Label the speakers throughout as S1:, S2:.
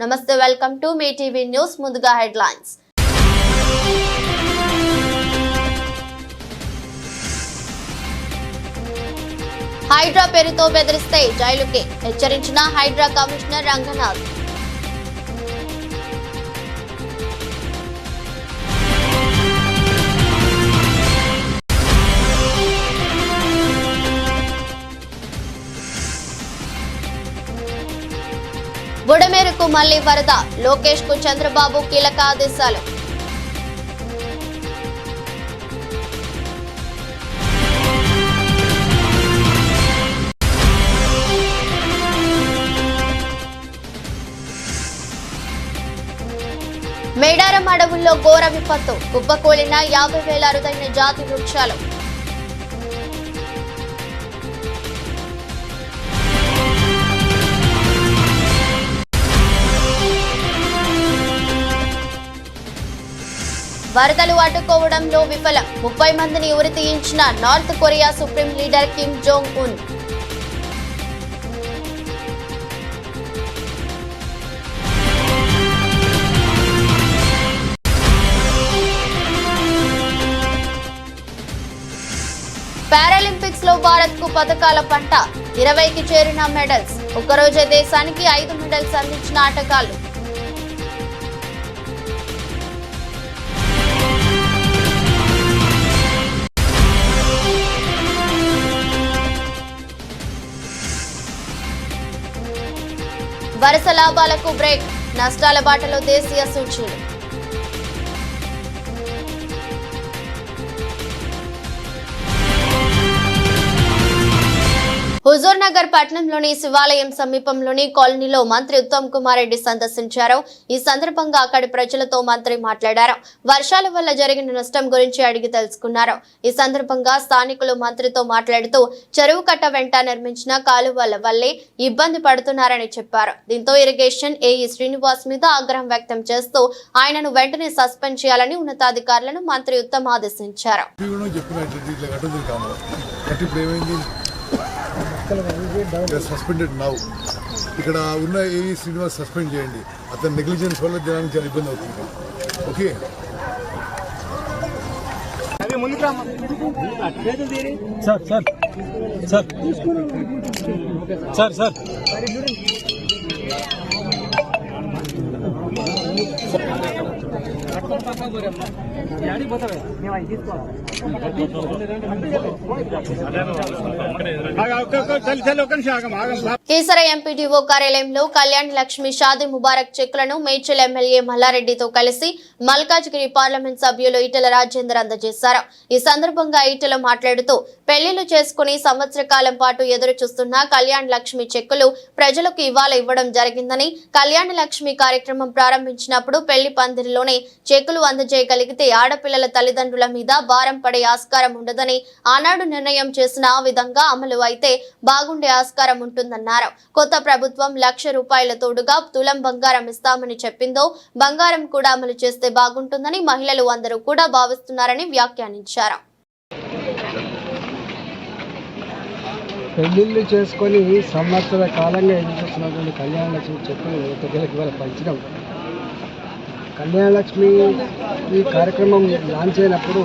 S1: నమస్తే, welcome to me TV news. ముందుగా headlines. Hydraa పేరుతో బెదిరిస్తే జైలుకే హెచ్చరించిన హైడ్రా కమిషనర్ రంగనాథ్. బుడమేరుకు మళ్లీ వరద, లోకేష్ కు చంద్రబాబు కీలక ఆదేశాలు. మేడారం అడవుల్లో ఘోర విపత్తు, కుప్పకూలిన 50,000 అరుదైన జాతి వృక్షాలు. వరదలు అడ్డుకోవడంలో విఫలం, 30 మందిని ఉరి తీయించిన North Korea supreme leader Kim Jong Un. Paralympics లో భారత్ కు పథకాల పంట, 20కి చేరిన మెడల్స్. ఒక్కరోజే దేశానికి 5 మెడల్స్ అందించిన ఆటగాళ్లు. వరుస లాభాలకు బ్రేక్, నష్టాల బాటలో దేశీయ సూచీలు. హుజూర్ నగర్ పట్టణంలోని శివాలయం సమీపంలోని కాలనీలో మంత్రి ఉత్తమ్ కుమార్ రెడ్డి సందర్శించారు. ఈ సందర్భంగా అక్కడి ప్రజలతో మంత్రి మాట్లాడారు. వర్షాల వల్ల జరిగిన నష్టం గురించి అడిగి తెలుసుకున్నారు. ఈ సందర్భంగా స్థానికులు మంత్రితో మాట్లాడుతూ చెరువు కట్ట వెంట నిర్మించిన కాలువల వల్లే ఇబ్బంది పడుతున్నారని చెప్పారు. దీంతో ఇరిగేషన్ ఏఈ శ్రీనివాస్ మీద ఆగ్రహం వ్యక్తం చేస్తూ ఆయనను వెంటనే సస్పెండ్ చేయాలని ఉన్నతాధికారులను మంత్రి ఉత్తమ్ ఆదేశించారు.
S2: Suspended now. ఇక్కడ ఉన్న ఏఈ శ్రీనివాస్ సస్పెండ్ చేయండి. అతని నెగ్లిజెన్స్ వల్ల జనానికి చాలా ఇబ్బంది అవుతుంది. Okay,
S3: sir sir
S1: Keesara MPDO కార్యాలయంలో కళ్యాణ్ లక్ష్మి షాదీ ముబారక్ చెక్కులను మేడ్చల్ ఎమ్మెల్యే మల్లారెడ్డితో కలిసి మల్కాజ్గిరి పార్లమెంట్ సభ్యులు ఈటెల రాజేందర్ అందజేశారు. ఈ సందర్భంగా ఈటెల మాట్లాడుతూ పెళ్లిళ్లు చేసుకుని సంవత్సర కాలం పాటు ఎదురు చూస్తున్న కళ్యాణ్ లక్ష్మి చెక్కులు ప్రజలకు ఇవాళ ఇవ్వడం జరిగిందని, కళ్యాణ లక్ష్మి కార్యక్రమం ప్రారంభించినప్పుడు పెళ్లి పందిరిలోనే చెక్కులు అందజేయగలిగితే ఆడపిల్లల తల్లిదండ్రుల మీద భారం పడే ఆస్కారం ఉండదని, ఆనాడు నిర్ణయం చేసిన ఆ విధంగా అమలు అయితే బాగుండే ఆస్కారం ఉంటుందన్నారు. కొత్త ప్రభుత్వం 1,00,000 రూపాయల తోడుగా తులం బంగారం ఇస్తామని చెప్పిందో బంగారం కూడా అమలు చేస్తే బాగుంటుందని మహిళలు అందరూ కూడా భావిస్తున్నారని వ్యాఖ్యానించారు.
S4: పెళ్లిళ్ళు చేసుకొని సంవత్సర కాలంగా ఎదురు చూస్తున్నటువంటి కళ్యాణ లక్ష్మి చెక్కులు ప్రజలకు ఇవాళ పంచడం. కళ్యాణ లక్ష్మి ఈ కార్యక్రమం లాంచ్ అయినప్పుడు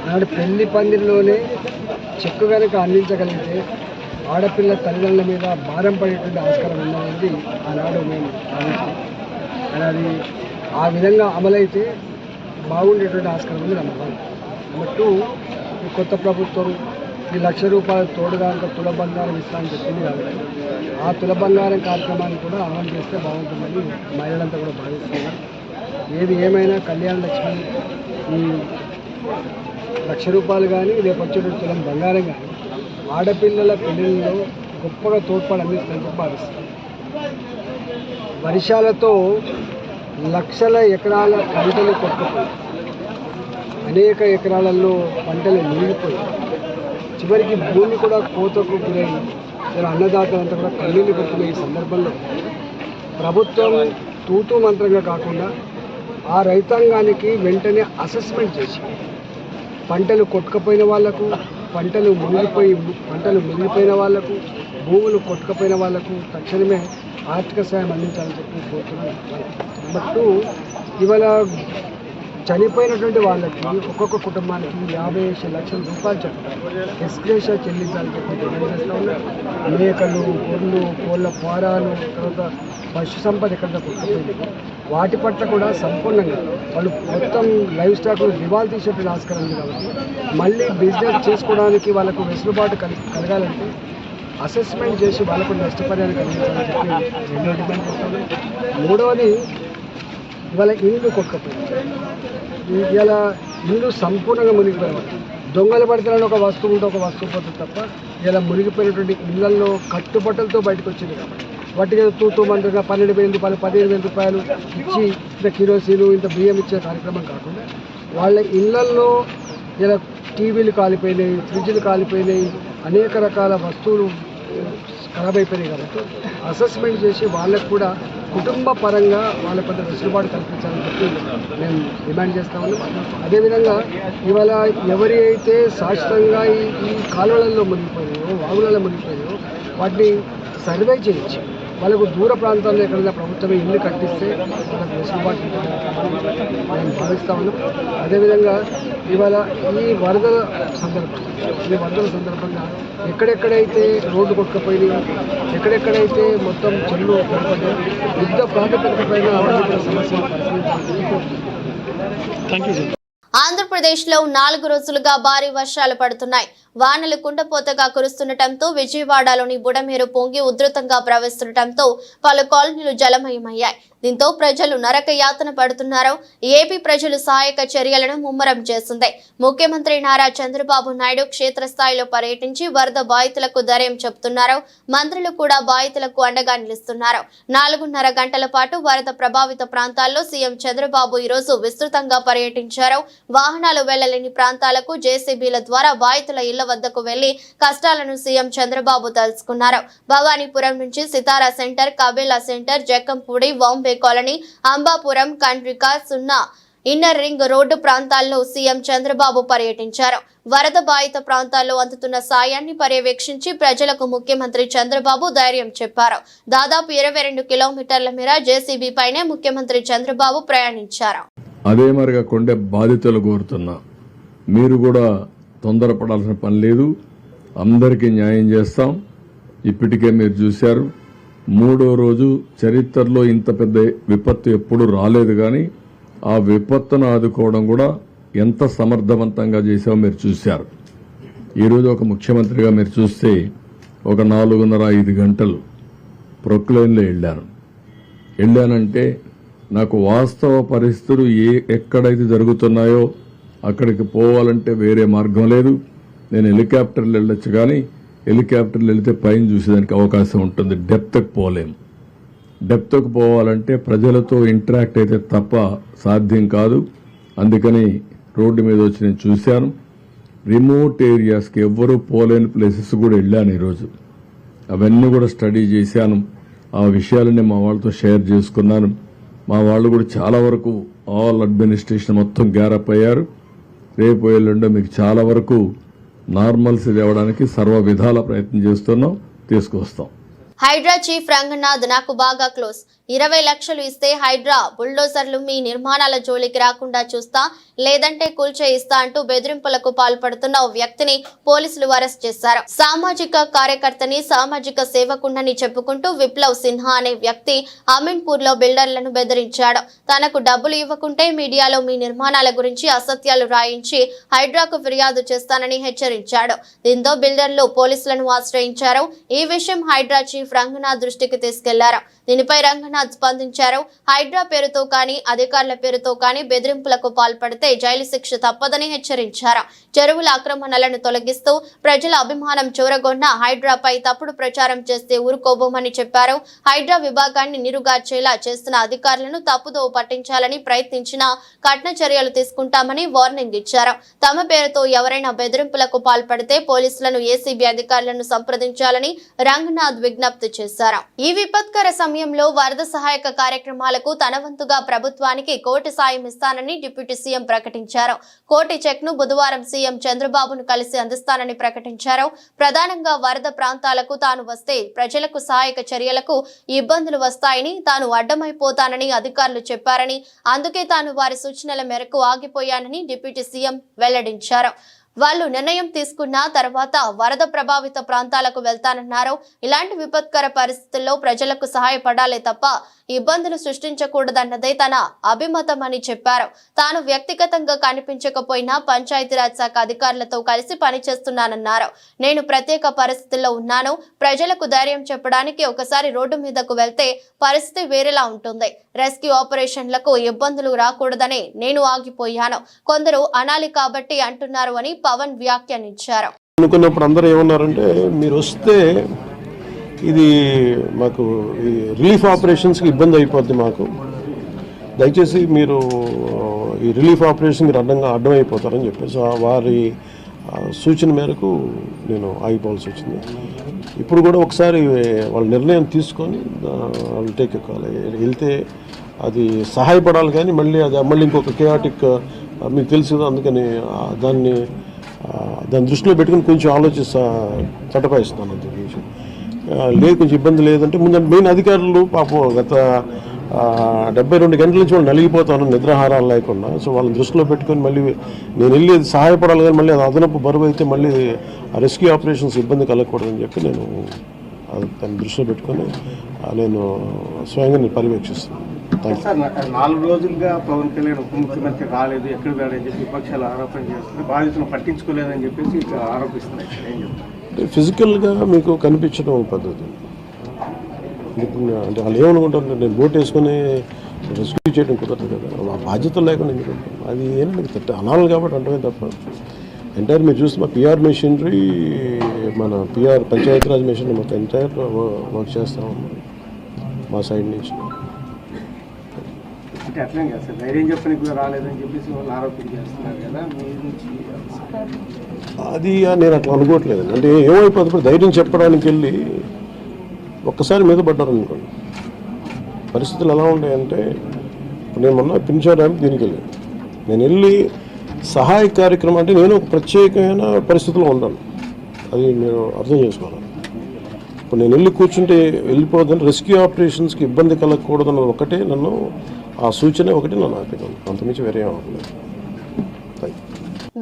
S4: నాడు పెళ్లి పందిరిలోనే చెక్కు కనుక అందించగలిగితే ఆడపిల్ల తల్లిదండ్రుల మీద భారం పడేటువంటి ఆస్కారం ఉన్నది ఆనాడు మేము భావించాం. కానీ అది ఆ విధంగా అమలైతే బాగుండేటువంటి ఆస్కారం ఉంది నమ్మకం. నెంబర్ 2, ఈ కొత్త ప్రభుత్వం ఈ 1,00,000 రూపాయల తోడుగా తుల బంగారం ఇస్తామని చెప్పింది కాబట్టి ఆ తుల బంగారం కార్యక్రమాన్ని కూడా అమలు చేస్తే బాగుంటుందని మహిళలంతా కూడా భావిస్తున్నారు. ఏది ఏమైనా కళ్యాణ లక్ష్మి ఈ 1,00,000 రూపాయలు కానీ రేపు వచ్చేటువంటి తులం బంగారం కానీ ఆడపిల్లల పెళ్లిళ్ళలో గొప్పగా తోడ్పాటు అందిస్తుందని భావిస్తారు. వర్షాలతో లక్షల ఎకరాల పంటలు కొట్టుకుపోయి అనేక ఎకరాలలో పంటలు మునిగిపోయి చివరికి భూమి కూడా కోతకు గురై అన్నదాతలంతా కూడా కన్నీళ్లు పెట్టుకునే ఈ సందర్భంలో ప్రభుత్వం తూతూ మంత్రంగా కాకుండా ఆ రైతాంగానికి వెంటనే అసెస్మెంట్ చేసి పంటలు కొట్టుకుపోయిన వాళ్లకు, పంటలు మునిగిపోయిన వాళ్లకు, భూములు కొట్టుకుపోయిన వాళ్లకు తక్షణమే ఆర్థిక సాయం అందించాలని చెప్పి కోరుతున్నాను. నెంబర్ 2, ఇవాళ చనిపోయినటువంటి వాళ్ళకి ఒక్కొక్క కుటుంబానికి 50 లక్షల రూపాయలు చెప్తారు ఎక్స్గ్రేషియా చెల్లించాలని చెప్పి డిమాండ్ చేస్తూ ఉన్నారు. మేకలు, గొర్రెలు, కోళ్ళ ఫారాలు, తర్వాత పశు సంపద ఎక్కడ పుట్టుకుపోయింది వాటి పట్ల కూడా సంపూర్ణంగా వాళ్ళు మొత్తం లైవ్ స్టాక్ దివాలు తీసేటువంటి ఆస్కారం ఉంది. కాబట్టి మళ్ళీ బిజినెస్ చేసుకోవడానికి వాళ్ళకు వెసులుబాటు కలగాలంటే అసెస్మెంట్ చేసి వాళ్ళకు నష్టపరిహారం కలిగించాలని చెప్పి రెండో డిమాండ్ చేస్తాను. మూడవది, ఇవాళ ఇల్లు కొట్టుకపోయింది. ఇలా ఇల్లు సంపూర్ణంగా మునిగిపోయారు. దొంగలు పడతారని ఒక వస్తువు ఉంటే ఒక వస్తువు పోతుంది తప్ప ఇలా మునిగిపోయినటువంటి ఇళ్లలో కట్టుబట్టలతో బయటకు వచ్చింది. కాబట్టి వాటికి తూతూ మంటగా 12,000 రూపాయలు 15,000 రూపాయలు ఇచ్చి ఇంత కిరోసిన్ ఇంత బియ్యం ఇచ్చే కార్యక్రమం కాకుండా వాళ్ళ ఇళ్లల్లో ఇలా టీవీలు కాలిపోయినాయి, ఫ్రిడ్జ్లు కాలిపోయినాయి, అనేక రకాల వస్తువులు ఖరాబ్ అయిపోయినాయి. కాబట్టి అసెస్మెంట్ చేసి వాళ్ళకు కూడా కుటుంబ పరంగా వాళ్ళ కొంత వెసులుబాటు కల్పించాలని చెప్పి మేము డిమాండ్ చేస్తా ఉన్నాం. అదేవిధంగా ఇవాళ ఎవరి అయితే శాశ్వతంగా ఈ కాలువలలో మునిగిపోయాయో, వాగులలో మునిగిపోయాయో వాటిని సర్వే చేయించి వాళ్ళకు దూర ప్రాంతాల్లో ఎక్కడైనా ప్రభుత్వమే ఇల్లు కట్టిస్తే వాళ్ళకు వెసులుబాటు ఉంటుందని మేము భావిస్తా ఉన్నాం. అదేవిధంగా ఇవాళ ఈ వరదల సందర్భంగా ఎక్కడెక్కడైతే రోడ్డు కొట్టుకుపోయినాయో, ఎక్కడెక్కడైతే మొత్తం చెల్లు పడిపోయాయో యుద్ధ ప్రాతిపదిక పైన అవన్నీ సమస్యలు పరిశీలించాలని. Thank you.
S1: ఆంధ్రప్రదేశ్లో 4 రోజులుగా భారీ వర్షాలు పడుతున్నాయి. వానలు కుండపోతగా కురుస్తుండటంతో విజయవాడలోని బుడమేరు పొంగి ఉధృతంగా ప్రవహిస్తుండటంతో పలు కాలనీలు జలమయమయ్యాయి. దీంతో ప్రజలు నరక యాతన పడుతున్నారు. ఏపీ ప్రజలు సహాయక చర్యలను ముమ్మరం చేసింది. ముఖ్యమంత్రి నారా చంద్రబాబు నాయుడు క్షేత్రస్థాయిలో పర్యటించి వరద బాధితులకు ధైర్యం చెబుతున్నారు. మంత్రులు కూడా బాధితులకు అండగా నిలుస్తున్నారు. 4.5 గంటల పాటు వరద ప్రభావిత ప్రాంతాల్లో సీఎం చంద్రబాబు ఈరోజు విస్తృతంగా పర్యటించారు. వాహనాలు వెళ్లలేని ప్రాంతాలకు జేసీబీల ద్వారా బాధితుల ఇళ్ల వద్దకు వెళ్లి కష్టాలను సీఎం చంద్రబాబు తెలుసుకున్నారు. భవానీపురం నుంచి సితారా centre, కబేలా centre, Jakkampudi, Bombay colony, Ambapuram, Kandrika, సున్నా ఇన్నర్ రింగ్ రోడ్డు ప్రాంతాల్లో సీఎం చంద్రబాబు పర్యటించారు. వరద బాధిత ప్రాంతాల్లో అందుతున్న సాయాన్ని పర్యవేక్షించి ప్రజలకు ముఖ్యమంత్రి చంద్రబాబు ధైర్యం చెప్పారు. దాదాపు 22 కిలోమీటర్ల మేర జేసీబీ పైనే ముఖ్యమంత్రి చంద్రబాబు ప్రయాణించారు.
S3: అదే మరిగా కొండే బాధితులు కోరుతున్నా, మీరు కూడా తొందరపడాల్సిన పని లేదు. అందరికీ న్యాయం చేస్తాం. ఇప్పటికే మీరు చూశారు, 3వ రోజు చరిత్రలో ఇంత పెద్ద విపత్తు ఎప్పుడు రాలేదు. కానీ ఆ విపత్తును ఆదుకోవడం కూడా ఎంత సమర్థవంతంగా చేసామో మీరు చూశారు. ఈరోజు ఒక ముఖ్యమంత్రిగా మీరు చూస్తే ఒక 4.5 గంటలు ప్రొక్లైన్లో వెళ్ళానంటే నాకు వాస్తవ పరిస్థితులు ఎక్కడైతే జరుగుతున్నాయో అక్కడికి పోవాలంటే వేరే మార్గం లేదు. నేను హెలికాప్టర్లు వెళ్ళొచ్చు, కానీ హెలికాప్టర్లు వెళితే పైన చూసేదానికి అవకాశం ఉంటుంది. డెప్త్కి పోలేం. డెప్త్కి పోవాలంటే ప్రజలతో ఇంటరాక్ట్ అయితే తప్ప సాధ్యం కాదు. అందుకని రోడ్డు మీద వచ్చి నేను చూశాను. రిమోట్ ఏరియాస్కి ఎవ్వరూ పోలేని ప్లేసెస్ కూడా వెళ్ళాను ఈరోజు. అవన్నీ కూడా స్టడీ చేశాను. ఆ విషయాలన్నీ మా వాళ్ళతో షేర్ చేసుకున్నాను. మా వాళ్ళు కూడా చాలా వరకు ఆల్ అడ్మినిస్ట్రేషన్ మొత్తం గ్యారప్ అయ్యారు. రేపు ఎల్లుండో మీకు చాలా వరకు నార్మల్సీ తేవడానికి సర్వ విధాల ప్రయత్నం చేస్తున్నాం, తీసుకొస్తాం.
S1: హైడ్రా చీఫ్ రంగనాథ్ నాకు బాగా క్లోజ్. 20 లక్షలు ఇస్తే హైడ్రా బుల్డోజర్లు మీ నిర్మాణాల జోలికి రాకుండా చూస్తా, లేదంటే కూల్చేయిస్తా అంటూ బెదిరింపులకు పాల్పడుతున్న ఓ వ్యక్తిని పోలీసులు అరెస్ట్ చేశారు. సామాజిక కార్యకర్తని, సామాజిక సేవకుణ్ణని చెప్పుకుంటూ విప్లవ్ సిన్హా అనే వ్యక్తి అమీన్పూర్ లో బిల్డర్లను బెదిరించాడు. తనకు డబ్బులు ఇవ్వకుంటే మీడియాలో మీ నిర్మాణాల గురించి అసత్యాలు రాయించి హైడ్రాకు ఫిర్యాదు చేస్తానని హెచ్చరించాడు. దీంతో బిల్డర్లు పోలీసులను ఆశ్రయించారు. ఈ విషయం హైడ్రా చీఫ్ రంగనాథ్ దృష్టికి తీసుకెళ్లారు. దీనిపై రంగనాథ్ స్పందించారు. హైడ్రా పేరుతో కానీ అధికారుల పేరుతో కానీ బెదిరింపులకు పాల్పడితే జైలు శిక్ష తప్పదని హెచ్చరించారు. చెరువుల ఆక్రమణలను తొలగిస్తూ ప్రజల అభిమానం చూరగొన్న హైడ్రాపై తప్పుడు ప్రచారం చేస్తే ఊరుకోబోమని చెప్పారు. హైడ్రా విభాగాన్ని నీరుగార్చేలా చేస్తున్న అధికారులను తప్పుదోవ పట్టించాలని ప్రయత్నించినా కఠిన చర్యలు తీసుకుంటామని వార్నింగ్ ఇచ్చారు. తమ పేరుతో ఎవరైనా బెదిరింపులకు పాల్పడితే పోలీసులను, ఏసీబీ అధికారులను సంప్రదించాలని రంగనాథ్ విజ్ఞప్తి చేశారు. ఈ విపత్కర సమయంలో సమయంలో వరద సహాయక కార్యక్రమాలకు తన వంతుగా ప్రభుత్వానికి 1 కోటి సాయం ఇస్తానని డిప్యూటీ సీఎం ప్రకటించారు. 1 కోటి చెక్ను బుధవారం సీఎం చంద్రబాబును కలిసి అందిస్తానని ప్రకటించారు. ప్రధానంగా వరద ప్రాంతాలకు తాను వస్తే ప్రజలకు సహాయక చర్యలకు ఇబ్బందులు వస్తాయని, తాను అడ్డమైపోతానని అధికారులు చెప్పారని, అందుకే తాను వారి సూచనల మేరకు ఆగిపోయానని డిప్యూటీ సీఎం వెల్లడించారు. వాళ్ళు నిర్ణయం తీసుకున్న తర్వాత వరద ప్రభావిత ప్రాంతాలకు వెళ్తానన్నారు. ఇలాంటి విపత్కర పరిస్థితుల్లో ప్రజలకు సహాయపడాలే తప్ప ఇబ్బందులు సృష్టించకూడదన్నదే తన అభిమతం అని చెప్పారు. తాను వ్యక్తిగతంగా కనిపించకపోయినా పంచాయతీరాజ్ శాఖ అధికారులతో కలిసి పనిచేస్తున్నానన్నారు. నేను ప్రత్యేక పరిస్థితుల్లో ఉన్నాను. ప్రజలకు ధైర్యం చెప్పడానికి ఒకసారి రోడ్డు మీదకు వెళ్తే పరిస్థితి వేరేలా ఉంటుంది. రెస్క్యూ ఆపరేషన్లకు ఇబ్బందులు రాకూడదని నేను ఆగిపోయాను. కొందరు అనాలి కాబట్టి అంటున్నారు అని పవన్ వ్యాఖ్యానించారు.
S5: అనుకున్నప్పుడు అందరూ ఏమన్నారంటే, మీరు వస్తే ఇది మాకు ఈ రిలీఫ్ ఆపరేషన్స్కి ఇబ్బంది అయిపోద్ది, మాకు దయచేసి మీరు ఈ రిలీఫ్ ఆపరేషన్ మీరు అడ్డమైపోతారని చెప్పేసి వారి సూచన మేరకు నేను ఆగిపోవాల్సి వచ్చింది. ఇప్పుడు కూడా ఒకసారి వాళ్ళ నిర్ణయం తీసుకొని వాళ్ళు టేక్ ఎక్కాలి. వెళ్తే అది సహాయపడాలి, కానీ మళ్ళీ ఇంకొక కేయాటిక్ మీకు తెలుసు కదా, అందుకని దాన్ని దృష్టిలో పెట్టుకుని కొంచెం ఆలోచిస్తా చట్టపాయిస్తున్నాను. అంత విషయం లేదు, కొంచెం ఇబ్బంది లేదంటే ముందు మెయిన్ అధికారులు పాపం గత 72 గంటల నుంచి వాళ్ళు నలిగిపోతాను నిద్రాహారాలు లేకుండా. సో వాళ్ళని దృష్టిలో పెట్టుకొని మళ్ళీ నేను వెళ్ళి సహాయపడాలి, కానీ మళ్ళీ అది అదనపు బరువు అయితే మళ్ళీ రెస్క్యూ ఆపరేషన్స్ ఇబ్బంది కలగకూడదని చెప్పి నేను దాన్ని దృష్టిలో పెట్టుకొని నేను స్వయంగా నేను పర్యవేక్షిస్తున్నాను.
S6: సార్, 4 రోజులుగా పవన్ కళ్యాణ్ ఉప ముఖ్యమంత్రి రాలేదు, ఎక్కడ రాలేదని చెప్పి విపక్షాలు ఆరోపణ చేస్తున్నారు. బాధితులను పట్టించుకోలేదని చెప్పేసి ఆరోపిస్తున్నాయి. ఏం చెప్తారు?
S5: ఫిజికల్గా మీకు కనిపించడం పద్ధతి అంటే వాళ్ళు ఏమనుకుంటారు, నేను బోట్ వేసుకొని రెస్క్యూ చేయడం కుదరదు కదా, ఆ బాధ్యత లేకుండా ఎందుకుంటాం. అది ఏంటంటే అనాలి కాబట్టి అంటమే తప్ప ఎంటైర్ మీరు చూస్తే మా పిఆర్ మెషినరీ, మన పిఆర్ పంచాయతీరాజ్ మెషినరీ మొత్తం ఎంటైర్ వర్క్ చేస్తాం మా సైడ్ నుంచి.
S6: అంటే అట్లనే కదా సార్, ధైర్యం చెప్పడానికి కూడా రాలేదని చెప్పేసి వాళ్ళు ఆరోపణ చేస్తున్నారు కదా, మీ నుంచి
S5: అది నేను అట్లా అనుకోవట్లేదండి. అంటే ఏమైపోతుంది, ధైర్యం చెప్పడానికి వెళ్ళి ఒక్కసారి మీద పడ్డారు అనుకోండి, పరిస్థితులు ఎలా ఉన్నాయంటే, ఇప్పుడు నేను మొన్న పింఛన్ డ్యామ్కి దీనికి వెళ్ళాను. నేను వెళ్ళి సహాయ కార్యక్రమం అంటే నేను ఒక ప్రత్యేకమైన పరిస్థితిలో ఉన్నాను, అది మీరు అర్థం చేసుకోవాలి. ఇప్పుడు నేను వెళ్ళి కూర్చుంటే వెళ్ళిపోదని రెస్క్యూ ఆపరేషన్స్కి ఇబ్బంది కలగకూడదన్న ఒకటే నన్ను, ఆ సూచన ఒకటి నన్ను ఆపినాను, అంతమించి వేరే అవ్వలేదు.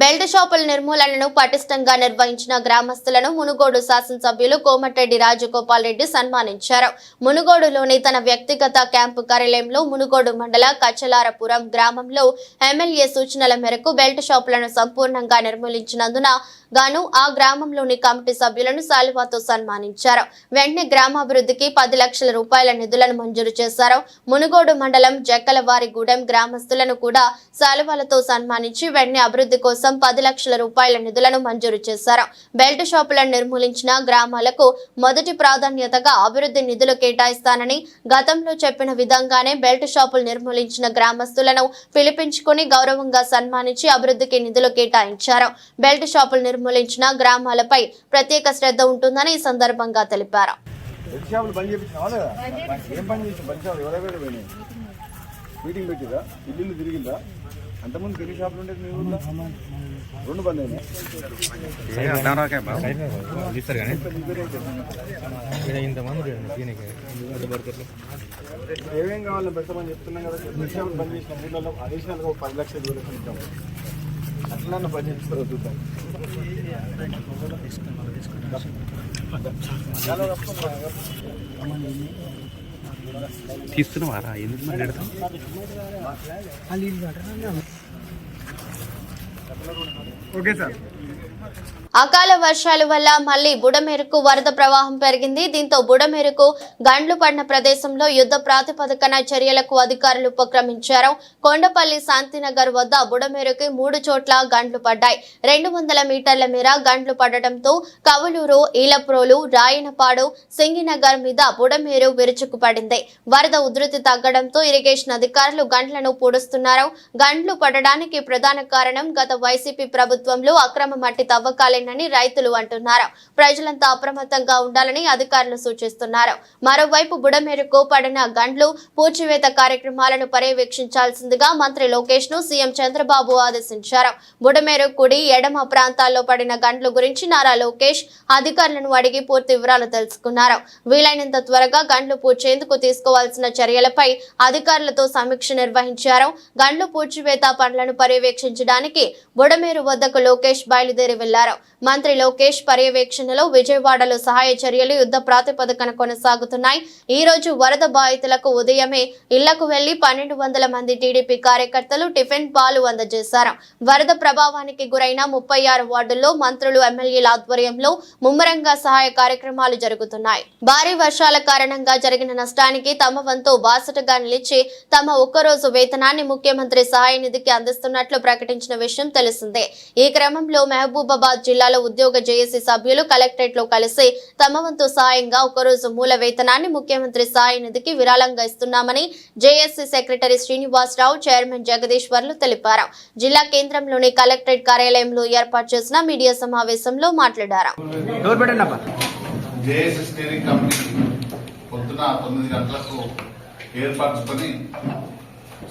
S1: బెల్ట్ షాపుల నిర్మూలనను పటిష్టంగా నిర్వహించిన గ్రామస్తులను మునుగోడు శాసనసభ్యులు కోమటిరెడ్డి రాజగోపాల్ రెడ్డి సన్మానించారు. మునుగోడులోని తన వ్యక్తిగత క్యాంపు కార్యాలయంలో మునుగోడు మండల కచ్చలారపురం గ్రామంలో ఎమ్మెల్యే సూచనల మేరకు బెల్ట్ షాపులను సంపూర్ణంగా నిర్మూలించినందున గాను ఆ గ్రామంలోని కమిటీ సభ్యులను శాలువాతో సన్మానించారు. వెంటనే గ్రామాభివృద్ధికి 10 లక్షల రూపాయల నిధులను మంజూరు చేశారు. మునుగోడు మండలం జక్కలవారిగూడెం గ్రామస్తులను కూడా శాలువాలతో సన్మానించి వెంటనే అభివృద్ధి కోసం 10 లక్షల రూపాయల నిధులను మంజూరు చేశారు. బెల్ట్ షాపులను నిర్మూలించిన గ్రామాలకు మొదటి ప్రాధాన్యతగా అభివృద్ధి నిధులు కేటాయిస్తానని, గతంలో చెప్పిన విధంగానే బెల్ట్ షాపులు నిర్మూలించిన గ్రామస్తులను పిలిపించుకుని గౌరవంగా సన్మానించి అభివృద్ధికి నిధులు కేటాయించారు. బెల్ట్ షాపులు నిర్మూలించిన గ్రామాలపై ప్రత్యేక శ్రద్ధ ఉంటుందని ఈ సందర్భంగా తెలిపారు.
S7: మీటింగ్ పెట్టిరా, ఇల్లు తిరిగిందా? అంతకుముందు పెళ్లి షాపులు ఉండేది మీ ఊళ్ళో 2 బంద్ అయినాయి. ఏమేం కావాలని పెట్టమని చెప్తున్నాం కదా, పెళ్లి షాపులు బంద్ చేసిన ఊళ్ళలో అడిషనల్గా 10 లక్షల దూరం ఇస్తాం. అట్లా పని చేస్తారు చూద్దాం.
S6: తీస్తున్నావారా? ఎందుకు మరి పెడతాం? Okay sir.
S1: అకాల వర్షాల వల్ల మళ్లీ బుడమేరుకు వరద ప్రవాహం పెరిగింది. దీంతో బుడమేరుకు గండ్లు పడిన ప్రదేశంలో యుద్ధ ప్రాతిపదికన చర్యలకు అధికారులు ఉపక్రమించారు. కొండపల్లి శాంతినగర్ వద్ద బుడమేరుకి 3 చోట్ల గండ్లు పడ్డాయి. 200 మీటర్ల మేర గండ్లు పడటంతో కవులూరు, ఈలప్రోలు, రాయనపాడు, సింగినగర్ మీద బుడమేరు విరుచుకుపడింది. వరద ఉధృతి తగ్గడంతో ఇరిగేషన్ అధికారులు గండ్లను పూడుస్తున్నారు. గండ్లు పడడానికి ప్రధాన కారణం గత వైసీపీ ప్రభుత్వంలో అక్రమ మట్టి తవ్వకాలేనని రైతులు అంటున్నారు. ప్రజలంతా అప్రమత్తంగా ఉండాలని అధికారులు సూచిస్తున్నారు. మరోవైపు బుడమేరుకు పడిన గండ్లు పూడ్చివేత కార్యక్రమాలను పర్యవేక్షించాల్సిందిగా మంత్రి లోకేష్ ను సీఎం చంద్రబాబు ఆదేశించారు. బుడమేరు కుడి ఎడమ ప్రాంతాల్లో పడిన గండ్లు గురించి నారా లోకేష్ అధికారులను అడిగి పూర్తి వివరాలు తెలుసుకున్నారు. వీలైనంత త్వరగా గండ్లు పూడ్చేందుకు తీసుకోవాల్సిన చర్యలపై అధికారులతో సమీక్ష నిర్వహించారు. గండ్లు పూడ్చివేత పనులను పర్యవేక్షించడానికి బుడమేరు వద్దకు లోకేష్ బయలుదేరి వెళ్లారు. మంత్రి లోకేష్ పర్యవేక్షణలో విజయవాడలో సహాయ చర్యలు యుద్ధ ప్రాతిపదికన కొనసాగుతున్నాయి. ఈ రోజు వరద బాధితులకు ఉదయమే ఇళ్లకు వెళ్లి 1200 మంది టీడీపీ కార్యకర్తలు టిఫిన్ పాలు అందజేశారు. వరద ప్రభావానికి గురైన 36 వార్డుల్లో మంత్రులు ఎమ్మెల్యేల ఆధ్వర్యంలో ముమ్మరంగా సహాయ కార్యక్రమాలు జరుగుతున్నాయి. భారీ వర్షాల కారణంగా జరిగిన నష్టానికి తమ వంతు బాసటగా నిలిచి తమ ఒక్కరోజు వేతనాన్ని ముఖ్యమంత్రి సహాయ నిధికి అందిస్తున్నట్లు ప్రకటించిన విషయం తెలిసిందే. ఈ క్రమంలో మహబూబాబాద్ జిల్లాలో ఉద్యోగ జేఏసీ సభ్యులు కలెక్టరేట్ లో కలిసి తమ వంతు సాయంగా ఒకరోజు మూల వేతనాన్ని ముఖ్యమంత్రి సహాయ నిధికి విరాళంగా ఇస్తున్నామని జేఏసీ సెక్రటరీ శ్రీనివాసరావు, చైర్మన్ జగదీశ్వర్లు తెలిపారు. జిల్లా కేంద్రంలోని కలెక్టరేట్ కార్యాలయంలో ఏర్పాటు చేసిన మీడియా సమావేశంలో మాట్లాడారు.
S8: జేఏసీ స్టీరింగ్ కమిటీ పొద్దున 9 గంటలకు ఏర్పరచుకొని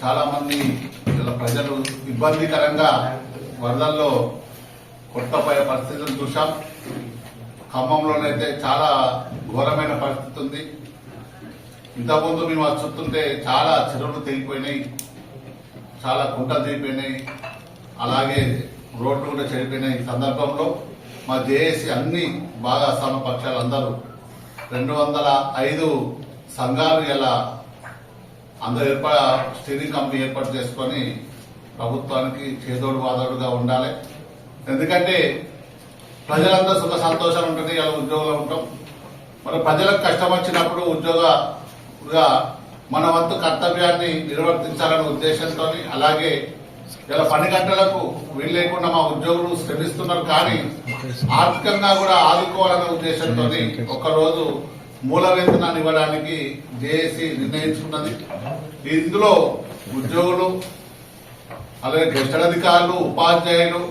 S8: చాలా మంది ప్రజలు ఇబ్బందికరంగా వరదల్లో కొట్టపోయే పరిస్థితులు చూశాం. ఖమ్మంలోనైతే చాలా ఘోరమైన పరిస్థితి ఉంది. ఇంతకుముందు మేము అది చూస్తుంటే చాలా చెరువులు తెగిపోయినాయి, చాలా కుంటలు తెగిపోయినాయి, అలాగే రోడ్లు కూడా చెడిపోయినాయి. ఈ సందర్భంలో మా జేఏసీ అన్ని భాగస్వామ పక్షాలు అందరూ 205 సంఘాలు ఇలా అందరూ స్టీరింగ్ కమిటీ ఏర్పాటు చేసుకొని ప్రభుత్వానికి చేదోడు వాదోడుగా ఉండాలి. ఎందుకంటే ప్రజలందరూ సుఖ సంతోషాలు ఉంటుంది, ఇలా ఉద్యోగులు ఉంటాం. మరి ప్రజలకు కష్టం వచ్చినప్పుడు ఉద్యోగగా మన వంతు కర్తవ్యాన్ని నిర్వర్తించాలనే ఉద్దేశంతో, అలాగే ఇలా 10 గంటలకు వీలు లేకుండా మా ఉద్యోగులు శ్రమిస్తున్నారు, కానీ ఆర్థికంగా కూడా ఆదుకోవాలనే ఉద్దేశంతో ఒకరోజు మూల వేతనాన్ని ఇవ్వడానికి జేఏసీ నిర్ణయించుకున్నది. ఇందులో ఉద్యోగులు, అలాగే గెస్ట్ అధికారులు, ఉపాధ్యాయులు,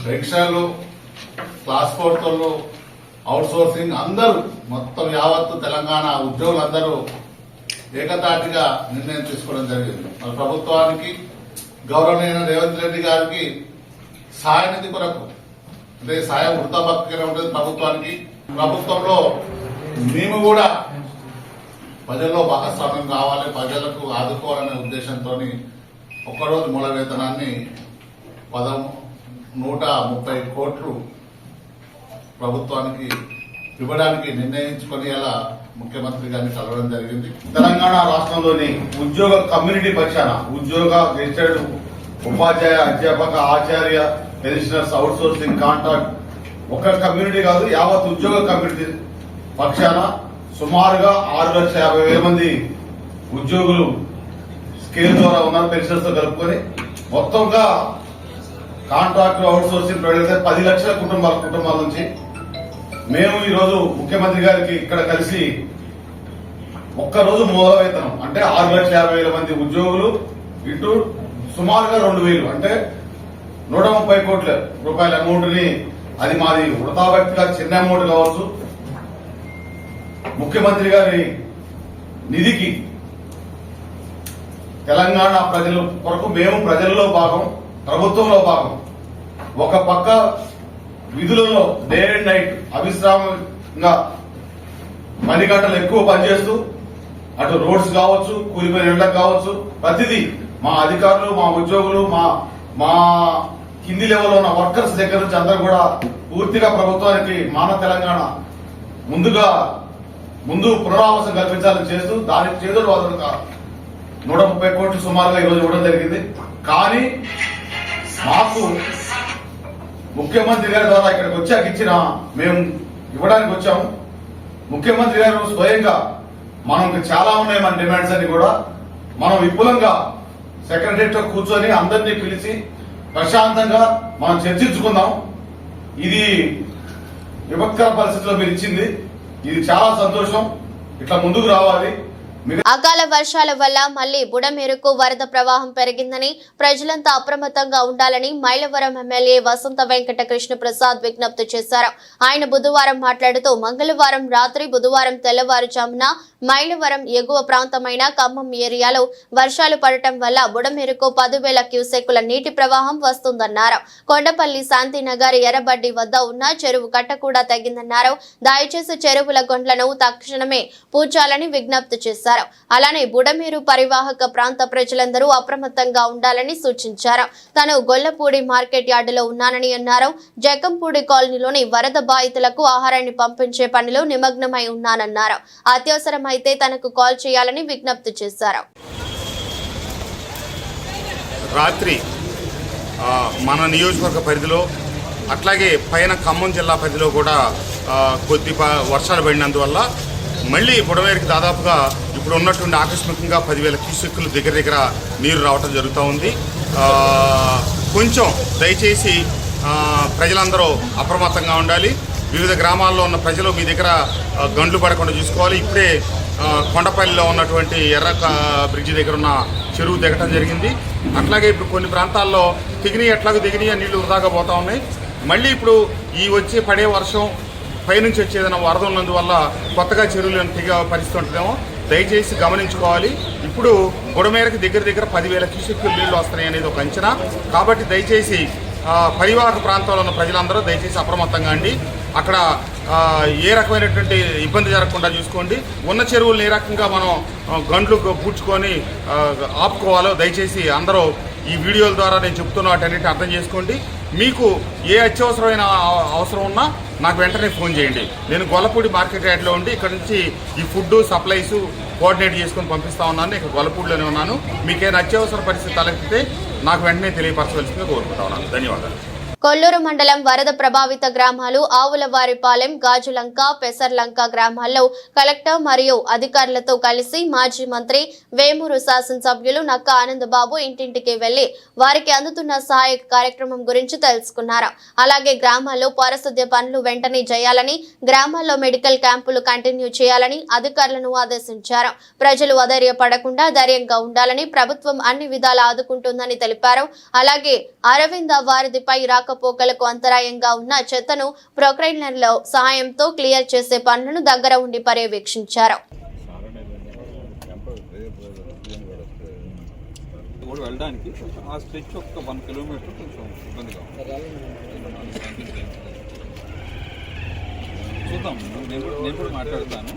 S8: పెన్షన్లు, క్లాస్ 4 అవుట్ సోర్సింగ్ అందరూ మొత్తం యావత్తు తెలంగాణ ఉద్యోగులందరూ ఏకతాటిగా నిర్ణయం తీసుకోవడం జరిగింది. మన ప్రభుత్వానికి గౌరవనీయ రేవంత్ రెడ్డి గారికి సహాయ నిధి కొరకు, అంటే సాయం వృత్తాపత్రికగా ఉంటుంది ప్రభుత్వానికి. ప్రభుత్వంలో మేము కూడా ప్రజల్లో భాగస్వామ్యం కావాలి, ప్రజలకు ఆదుకోవాలనే ఉద్దేశంతో ఒక్కరోజు మూల వేతనాన్ని 130 కోట్లు ప్రభుత్వానికి ఇవ్వడానికి నిర్ణయించుకొని అలా ముఖ్యమంత్రి గారిని కలవడం జరిగింది.
S9: తెలంగాణ రాష్ట్రంలోని ఉద్యోగ కమ్యూనిటీ పక్షాన ఉద్యోగ గెజిటెడ్ ఉపాధ్యాయ, అధ్యాపక, ఆచార్య, పెన్షనర్స్, అవుట్ సోర్సింగ్, కాంట్రాక్ట్ ఒక కమ్యూనిటీ కాదు, యావత్ ఉద్యోగ కమ్యూనిటీ పక్షాన సుమారుగా 6,50,000 మంది ఉద్యోగులు స్కేల్ ద్వారా ఉన్నారు. పెన్షన్స్ తో కలుపుకొని మొత్తంగా కాంట్రాక్ట్, అవుట్ సోర్సింగ్ ప్రొవైడ్ 10 లక్షల కుటుంబాల నుంచి మేము ఈ రోజు ముఖ్యమంత్రి గారికి ఇక్కడ కలిసి ఒక్కరోజు మూల వేతనం అంటే 6,50,000 మంది ఉద్యోగులు ఇటు సుమారుగా 2,000 అంటే 130 కోట్ల రూపాయల అమౌంట్ ని, అది మాది వృతాభక్తిగా చిన్న అమౌంట్ కావచ్చు, ముఖ్యమంత్రి గారి నిధికి తెలంగాణ ప్రజల కొరకు మేము ప్రజల్లో భాగం, ప్రభుత్వంలో భాగం. ఒక పక్క విధులలో డే అండ్ నైట్ అవిశ్రామంగా 10 గంటలు ఎక్కువ పనిచేస్తూ అటు రోడ్స్ కావచ్చు, కూలిపోయిన ఇళ్లకు కావచ్చు, ప్రతిదీ మా అధికారులు, మా ఉద్యోగులు, మా కింది లెవెల్లో ఉన్న వర్కర్స్ దగ్గర నుంచి అందరూ కూడా పూర్తిగా ప్రభుత్వానికి మాన తెలంగాణ ముందు పునరావాసం కల్పించాలని చేస్తూ దానికి చేదోడు వాదోడుగా 130 కోట్లు సుమారుగా ఈరోజు ఇవ్వడం జరిగింది. కానీ మాకు ముఖ్యమంత్రి గారి ద్వారా ఇక్కడికి వచ్చాక మేము ఇవ్వడానికి వచ్చాము. ముఖ్యమంత్రి గారు స్వయంగా మనం చాలా ఉన్నాయి మన డిమాండ్స్ అని కూడా మనం విపులంగా సెక్రటరియట్ లో కూర్చొని అందరినీ పిలిచి ప్రశాంతంగా మనం చర్చించుకుందాం. ఇది విపత్కర పరిస్థితిలో మీరు ఇచ్చింది, ఇది చాలా సంతోషం, ఇట్లా ముందుకు రావాలి.
S1: అకాల వర్షాల వల్ల మళ్లీ బుడమేరుకు వరద ప్రవాహం పెరిగిందని ప్రజలంతా అప్రమత్తంగా ఉండాలని మైలవరం ఎమ్మెల్యే వసంత వెంకట కృష్ణ ప్రసాద్ విజ్ఞప్తి చేశారు. ఆయన బుధవారం మాట్లాడుతూ మంగళవారం రాత్రి బుధవారం తెల్లవారుజామున మైలవరం ఎగువ ప్రాంతమైన ఖమ్మం ఏరియాలో వర్షాలు పడటం వల్ల బుడమేరుకు 10,000 క్యూసెక్కుల నీటి ప్రవాహం వస్తుందన్నారు. కొండపల్లి శాంతినగర్ ఎర్రబడ్డి వద్ద ఉన్న చెరువు కట్ట కూడా తగ్గిందన్నారు. దయచేసి చెరువుల గొండ్లను తక్షణమే పూడ్చాలని విజ్ఞప్తి చేశారు. అలానే బుడమేరు పరివాహక ప్రాంత ప్రజలందరూ అప్రమత్తంగా ఉండాలని సూచించారు. తాను గొల్లపూడి మార్కెట్ యార్డులో ఉన్నానని అన్నారు. జకంపూడి కాలనీలోని వరద బాధితులకు ఆహారాన్ని పంపించే పనిలో నిమగ్నమై ఉన్నానన్నారు. అత్యవసరమైతే తనకు కాల్ చేయాలని విజ్ఞప్తి చేశారు.
S10: రాత్రి మన నియోజకవర్గ పరిధిలో అట్లాగే పైన ఖమ్మం జిల్లా పరిధిలో కూడా కొద్ది వర్షాలు పడినందువల్ల మళ్ళీ బుడమేరుకి దాదాపుగా ఇప్పుడు ఉన్నటువంటి ఆకస్మికంగా 10,000 క్యూసెక్కులు దగ్గర నీరు రావటం జరుగుతూ ఉంది. కొంచెం దయచేసి ప్రజలందరూ అప్రమత్తంగా ఉండాలి. వివిధ గ్రామాల్లో ఉన్న ప్రజలు మీ దగ్గర గండ్లు పడకుండా చూసుకోవాలి. ఇప్పుడే కొండపల్లిలో ఉన్నటువంటి ఎర్ర బ్రిడ్జి దగ్గర ఉన్న చెరువు దిగటం జరిగింది. అట్లాగే ఇప్పుడు కొన్ని ప్రాంతాల్లో ఎట్లాగో దిగినాయి నీళ్లు వృధాగా పోతూ ఉన్నాయి. మళ్ళీ ఇప్పుడు ఈ వచ్చే పడే వర్షం పైనుంచి వచ్చేదన్న వరద ఉన్నందువల్ల కొత్తగా చెరువులను తెగే పరిస్థితి ఉంటుందేమో దయచేసి గమనించుకోవాలి. ఇప్పుడు బుడమేరకు దగ్గర 10,000 క్యూసెక్కులు నీళ్లు వస్తున్నాయి అనేది ఒక అంచనా. కాబట్టి దయచేసి పరివాహక ప్రాంతంలో ఉన్న ప్రజలందరూ దయచేసి అప్రమత్తంగా అండి. అక్కడ ఏ రకమైనటువంటి ఇబ్బంది జరగకుండా చూసుకోండి. ఉన్న చెరువులను ఏ రకంగా మనం గండ్లు పూడ్చుకొని ఆపుకోవాలో దయచేసి అందరూ ఈ వీడియోల ద్వారా నేను చెప్తున్న వాటన్నిటిని అర్థం చేసుకోండి. మీకు ఏ అత్యవసరమైన అవసరం ఉన్నా నాకు వెంటనే ఫోన్ చేయండి. నేను గొల్లపూడి మార్కెట్ యార్డ్లో ఉండి ఇక్కడ నుంచి ఈ ఫుడ్ సప్లైస్ కోఆర్డినేట్ చేసుకొని పంపిస్తా ఉన్నాను. ఇక్కడ గొల్లపూడిలోనే ఉన్నాను. మీకేమైనా అత్యవసర పరిస్థితి తలెత్తితే నాకు వెంటనే తెలియపరచవలసిందిగా కోరుకుంటా ఉన్నాను. ధన్యవాదాలు.
S1: కొల్లూరు మండలం వరద ప్రభావిత గ్రామాలు ఆవులవారిపాలెం, గాజులంక, పెసర్లంక గ్రామాల్లో కలెక్టర్ మరియు అధికారులతో కలిసి మాజీ మంత్రి వేమూరు శాసనసభ్యులు నక్క ఆనందబాబు ఇంటింటికి వెళ్లి వారికి అందుతున్న సహాయక కార్యక్రమం గురించి తెలుసుకున్నారు. అలాగే గ్రామాల్లో పారిశుద్ధ్య పనులు వెంటనే చేయాలని, గ్రామాల్లో మెడికల్ క్యాంపులు కంటిన్యూ చేయాలని అధికారులను ఆదేశించారు. ప్రజలు అధైర్యపడకుండా ధైర్యంగా ఉండాలని ప్రభుత్వం అన్ని విధాలా ఆదుకుంటుందని తెలిపారు. అలాగే అరవింద వారిదిపై రాకపోకలకు అంతరాయంగా ఉన్న చెత్తను ప్రొక్లైనర్ల సహాయంతో క్లియర్ చేసే పనులను దగ్గర ఉండి పర్యవేక్షించారు.
S11: వెళ్ళడానికి ఆ స్ట్రెచ్ ఒక 1 కిలోమీటర్ కొంచెం ఇబ్బందిగా చూద్దాం. నేను కూడా మాట్లాడతాను.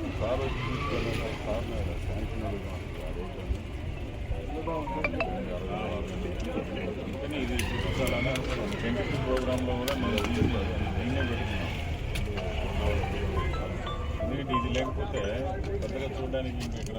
S11: ప్రోగ్రాంలో కూడా ఇది లేకపోతే పెద్దగా చూడడానికి ఇక్కడ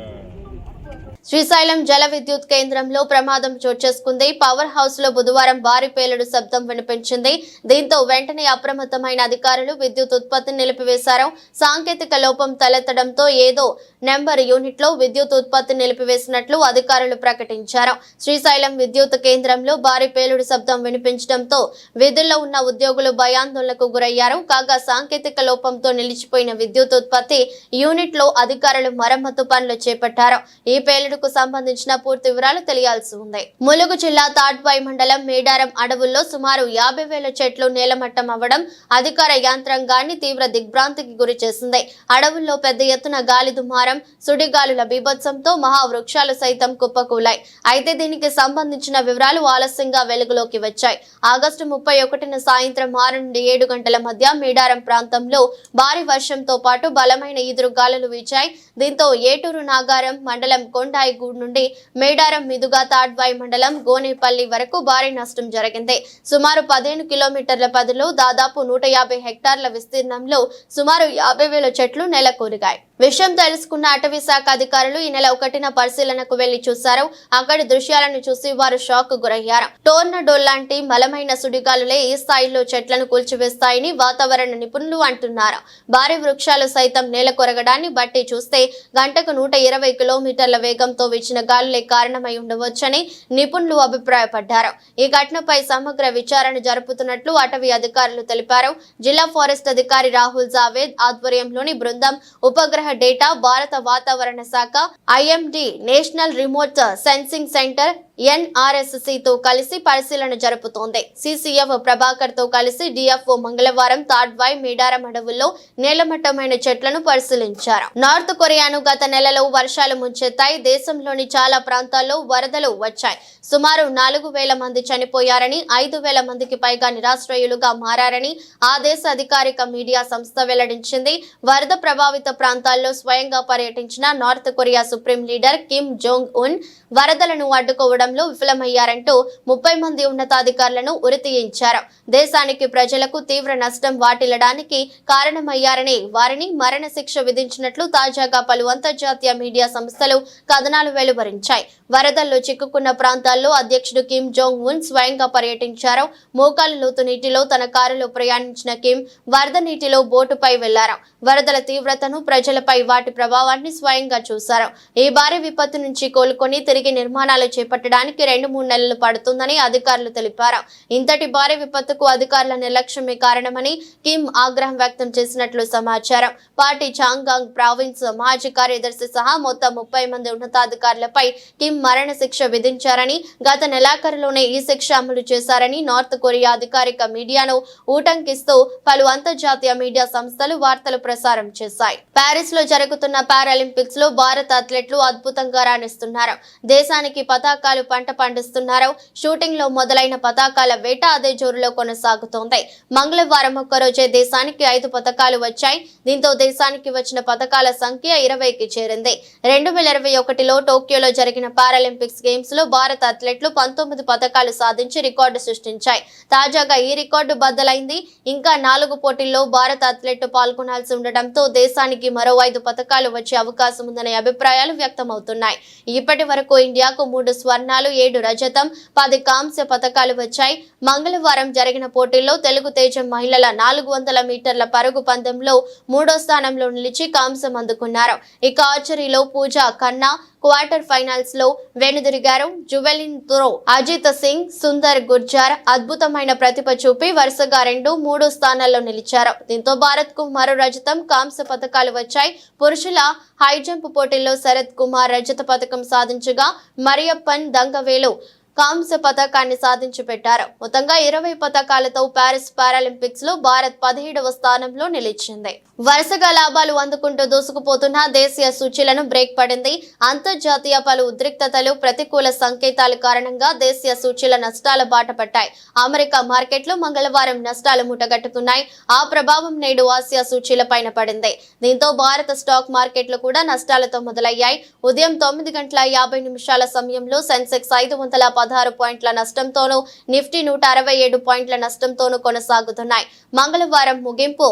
S1: శ్రీశైలం జల విద్యుత్ కేంద్రంలో ప్రమాదం చోటు చేసుకుంది. పవర్ హౌస్ లో బుధవారం భారీ పేలుడు శబ్దం వినిపించింది. దీంతో వెంటనే అప్రమత్తమైన అధికారులు విద్యుత్ ఉత్పత్తిని నిలిపివేశారు. సాంకేతిక లోపం తలెత్తడంతో ఏదో నెంబర్ యూనిట్ లో విద్యుత్ ఉత్పత్తి నిలిపివేసినట్లు అధికారులు ప్రకటించారు. శ్రీశైలం విద్యుత్ కేంద్రంలో భారీ పేలుడు శబ్దం వినిపించడంతో విధుల్లో ఉన్న ఉద్యోగులు భయాందోళనకు గురయ్యారు. కాగా సాంకేతిక లోపంతో నిలిచిపోయిన విద్యుత్ ఉత్పత్తి యూనిట్ లో అధికారులు మరమ్మతు పనులు చేపట్టారు. ఈ పేలుడుకు సంబంధించిన పూర్తి వివరాలు తెలియాల్సి ఉంది. ములుగు జిల్లా తాడ్వాయి మండలం మేడారం అడవుల్లో సుమారు 50,000 చెట్లు నేలమట్టం అవ్వడం అధికార యంత్రాంగాన్ని తీవ్ర దిగ్భ్రాంతికి గురి చేసింది. అడవుల్లో పెద్ద ఎత్తున గాలి దుమారం, సుడిగాలుల బీభత్సంతో మహావృక్షాలు సైతం కుప్పకూలాయి. అయితే దీనికి సంబంధించిన వివరాలు ఆలస్యంగా వెలుగులోకి వచ్చాయి. ఆగస్టు 31న సాయంత్రం 6 నుండి 7 గంటల మధ్య మేడారం ప్రాంతంలో భారీ వర్షంతో పాటు బలమైన ఈదురు గాలులు వీచాయి. దీంతో ఏటూరు నాగారం మండలం కొండాయిగూడ్ నుండి మేడారం మీదుగా తాడ్వాయి మండలం గోనేపల్లి వరకు భారీ నష్టం జరిగింది. సుమారు 15 కిలోమీటర్ల పరిధిలో దాదాపు 150 హెక్టార్ల విస్తీర్ణంలో సుమారు 50,000 చెట్లు నెలకొరిగాయి. విషయం తెలుసుకున్న అటవీ శాఖ అధికారులు ఈ నెల 1న పరిశీలనకు వెళ్లి చూశారు. అక్కడి దృశ్యాలను చూసి వారు షాక్ గురయ్యారు. టోర్నడో లాంటి బలమైన సుడిగాలులే ఈ స్థాయిలో చెట్లను కూల్చివేస్తాయని వాతావరణ నిపుణులు అంటున్నారు. భారీ వృక్షాలు సైతం నేల కొరగడాన్ని బట్టి చూస్తే గంటకు 120 కిలోమీటర్ల వేగంతో వీచిన గాలులే కారణమై ఉండవచ్చని నిపుణులు అభిప్రాయపడ్డారు. ఈ ఘటనపై సమగ్ర విచారణ జరుపుతున్నట్లు అటవీ అధికారులు తెలిపారు. జిల్లా ఫారెస్ట్ అధికారి రాహుల్ జావేద్ ఆధ్వర్యంలోని బృందం ఉపగ్రహ డేటా భారత వాతావరణ శాఖ, IMD national remote sensing centre NRSC తో కలిసి పరిశీలన జరుపుతోంది. CCF ప్రభాకర్ తో కలిసి DFO మంగళవారం తాడ్వాయ్ మేడారం అడవుల్లో నేలమట్టమైన చెట్లను పరిశీలించారు. నార్త్ కొరియాను గత నెలలో వర్షాలు ముంచెత్తాయి. దేశంలోని చాలా ప్రాంతాల్లో వరదలు వచ్చాయి. సుమారు 4,000 మంది చనిపోయారని, 5,000 మందికి పైగా నిరాశ్రయులుగా మారారని ఆ దేశ అధికారిక మీడియా సంస్థ వెల్లడించింది. వరద ప్రభావిత ప్రాంతాల్లో స్వయంగా పర్యటించిన North Korea supreme leader Kim Jong Un వరదలను అడ్డుకోవడంలో విఫలమయ్యారంటూ 30 మంది ఉన్నతాధికారులను ఉరితీయించారు. దేశానికి ప్రజలకు తీవ్ర నష్టం వాటిల్లడానికి కారణమయ్యారని, వారిని మరణశిక్ష విధించినట్లు తాజాగా పలు అంతర్జాతీయ మీడియా సంస్థలు కథనాలు వెలువరించాయి. వరదల్లో చిక్కుకున్న ప్రాంతాల్లో అధ్యక్షుడు కిమ్ జోంగ్ ఉన్ స్వయంగా పర్యటించారు. మోకాలు లోతు నీటిలో తన కారులో ప్రయాణించిన కిమ్ వరద నీటిలో బోటుపై వెళ్లారు. వరదల తీవ్రతను, ప్రజలపై వాటి ప్రభావాన్ని స్వయంగా చూశారు. ఈ భారీ విపత్తు నుంచి కోలుకొని తిరిగి నిర్మాణాలు చేపట్టడానికి 2-3 నెలలు పడుతుందని అధికారులు తెలిపారు. ఇంతటి భారీ విపత్తుకు అధికారుల నిర్లక్ష్యమే కారణమని కిమ్ ఆగ్రహం వ్యక్తం చేసినట్లు సమాచారం. పార్టీ చాంగాంగ్ ప్రావిన్స్ మాజీ కార్యదర్శి సహా మొత్తం 30 మంది ఉన్నతాధికారులపై కిమ్ మరణ శిక్ష విధించారని, గత నెలాఖరులోనే ఈ శిక్ష అమలు చేశారని నార్త్ కొరియా అధికారిక మీడియాను ఊటంకిస్తూ పలు అంతర్జాతీయ మీడియా సంస్థలు వార్తలు ప్రసారం చేశాయి. ప్యారిస్ లో జరుగుతున్న పారాలింపిక్స్ లో భారత అథ్లెట్లు అద్భుతంగా రాణిస్తున్నారు. దేశానికి పతాకాలు పంట పండిస్తున్నారు. షూటింగ్ లో మొదలైన పతాకాల వేట అదే జోరులో కొనసాగుతోంది. మంగళవారం ఒక్కరోజే దేశానికి 5 పతకాలు వచ్చాయి. దీంతో దేశానికి వచ్చిన పతకాల సంఖ్య 20కి చేరింది. 2021లో టోక్యోలో జరిగిన పారాలింపిక్స్ గేమ్స్ లో భారత అథ్లెట్లు 19 పతకాలు సాధించి రికార్డు సృష్టించాయి. తాజాగా ఈ రికార్డు బద్దలైంది. ఇంకా 4 పోటీల్లో భారత అథ్లెట్లు పాల్గొనాల్సి ఉండటంతో దేశానికి మరో 5 పతకాలు వచ్చే అవకాశం ఉందనే అభిప్రాయాలు వ్యక్తమవుతున్నాయి. ఇప్పటి వరకు ఇండియాకు 3 స్వర్ణాలు, 7 రజతం, 10 కాంస్య పతకాలు వచ్చాయి. మంగళవారం జరిగిన పోటీల్లో తెలుగు తేజం మహిళల 400 మీటర్ల పరుగు పందెంలో 3వ స్థానంలో నిలిచి కాంస్యం అందుకున్నారు. ఇక ఆర్చరీలో పూజా ఖన్నా క్వార్టర్ ఫైనల్స్ లో వెనుదిరిగారు. జువెలిన్ త్రో అజిత్ సింగ్, సుందర్ గుర్జార్ అద్భుతమైన ప్రతిభ చూపి వరుసగా 2, 3 స్థానాల్లో నిలిచారు. దీంతో భారత్ కు మరో రజతం, కాంస్య పతకాలు వచ్చాయి. పురుషుల హై జంప్ పోటీల్లో శరత్ కుమార్ రజత పతకం సాధించగా మరియప్పన్ దంగవేలు కాంస్య పతకాన్ని సాధించి పెట్టారు. మొత్తంగా 20 పతకాలతో ప్యారిస్ పారాలింపిక్స్ లో భారత్ 17వ స్థానంలో నిలిచింది. వరుసగా లాభాలు అందుకుంటూ దూసుకుపోతున్న దేశీయ సూచీలను బ్రేక్ పడింది. అంతర్జాతీయ పలు ఉద్రిక్తతలు, ప్రతికూల సంకేతాల కారణంగా దేశీయ సూచీల నష్టాల బాట పట్టాయి. అమెరికా మార్కెట్లు మంగళవారం నష్టాలు మూటగట్టుకున్నాయి. ఆ ప్రభావం నేడు ఆసియా సూచీల పైన పడింది. దీంతో భారత స్టాక్ మార్కెట్లు కూడా నష్టాలతో మొదలయ్యాయి. ఉదయం 9:50 సమయంలో సెన్సెక్స్ 516 పాయింట్ల నష్టంతోనూ, నిఫ్టీ 167 పాయింట్ల నష్టంతోనూ కొనసాగుతున్నాయి. మంగళవారం ముగింపు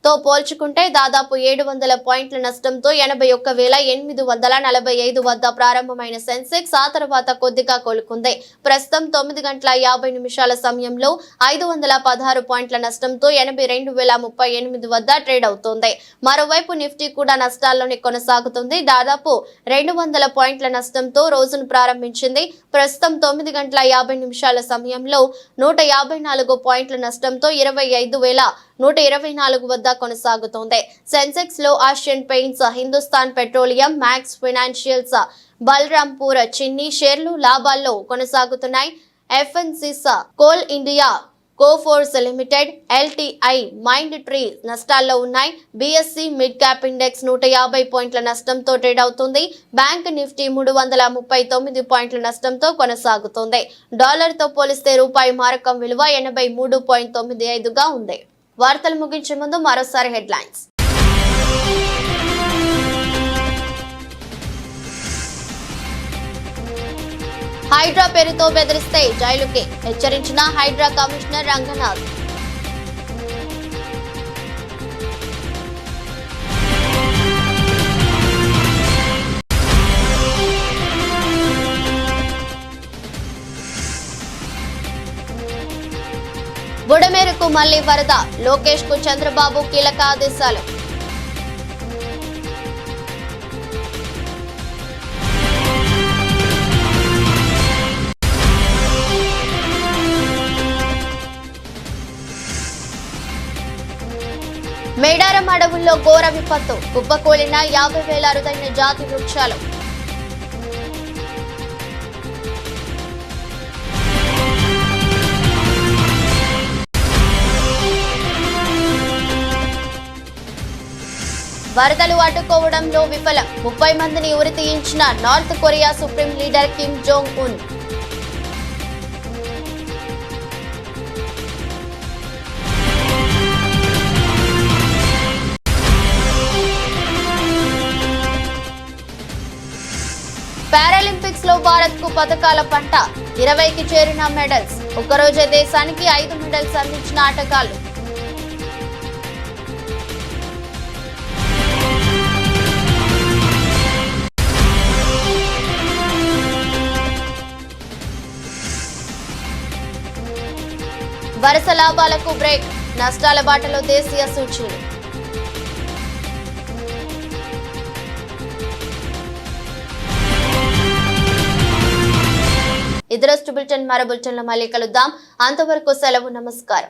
S1: తో పోల్చుకుంటే దాదాపు 700 పాయింట్ల నష్టంతో 81,845 వద్ద ప్రారంభమైన సెన్సెక్స్ ఆ తర్వాత కొద్దిగా కోలుకుంది. ప్రస్తుతం 9:50 సమయంలో 516 పాయింట్ల నష్టంతో 82,038 వద్ద ట్రేడ్ అవుతోంది. మరోవైపు నిఫ్టీ కూడా నష్టాల్లోనే కొనసాగుతుంది. దాదాపు 200 పాయింట్ల నష్టంతో రోజును ప్రారంభించింది. ప్రస్తుతం 9:50 సమయంలో 154 పాయింట్ల నష్టంతో 25,124 వద్ద కొనసాగుతోంది. సెన్సెక్స్ లో Asian paints, Hindustan petroleum, Max financials, Balrampur Chini షేర్లు లాభాల్లో కొనసాగుతున్నాయి. FNCs, Coal India, Coforge limited, LTI, Mindtree నష్టాల్లో ఉన్నాయి. BSE మిడ్ క్యాప్ ఇండెక్స్ 150 పాయింట్ల నష్టంతో ట్రేడ్ అవుతుంది. బ్యాంక్ నిఫ్టీ 339 పాయింట్ల నష్టంతో కొనసాగుతోంది. డాలర్తో పోలిస్తే రూపాయి మారకం విలువ 83.95గా ఉంది. వార్తలు ముగించే ముందు మరోసారి హెడ్లైన్స్. హైడ్రా పేరుతో బెదిరిస్తే జైలుకే హెచ్చరించిన హైడ్రా కమిషనర్ రంగనాథ్. బుడమేరుకు మళ్లీ వరద, లోకేష్ కు చంద్రబాబు కీలక ఆదేశాలు. మేడారం అడవుల్లో ఘోర విపత్తు కుప్పకూలిన 50,000 అరుదైన జాతి వృక్షాలు. వరదలు అడ్డుకోవడంలో విఫలం 30 మందిని ఉరి తీయించిన North Korea supreme leader Kim Jong Un. Paralympics లో భారత్ కు పతకాల పంట 20కి చేరిన మెడల్స్. ఒక్కరోజే దేశానికి 5 మెడల్స్ అందించిన ఆటగాళ్లు. వరుస లాభాలకు బ్రేక్, నష్టాల బాటలో దేశీయ సూచీలు. ఇదరొస్తు బులెటిన్ మరో బులెటిన్లో మళ్ళీ కలుద్దాం. అంతవరకు సెలవు, నమస్కారం.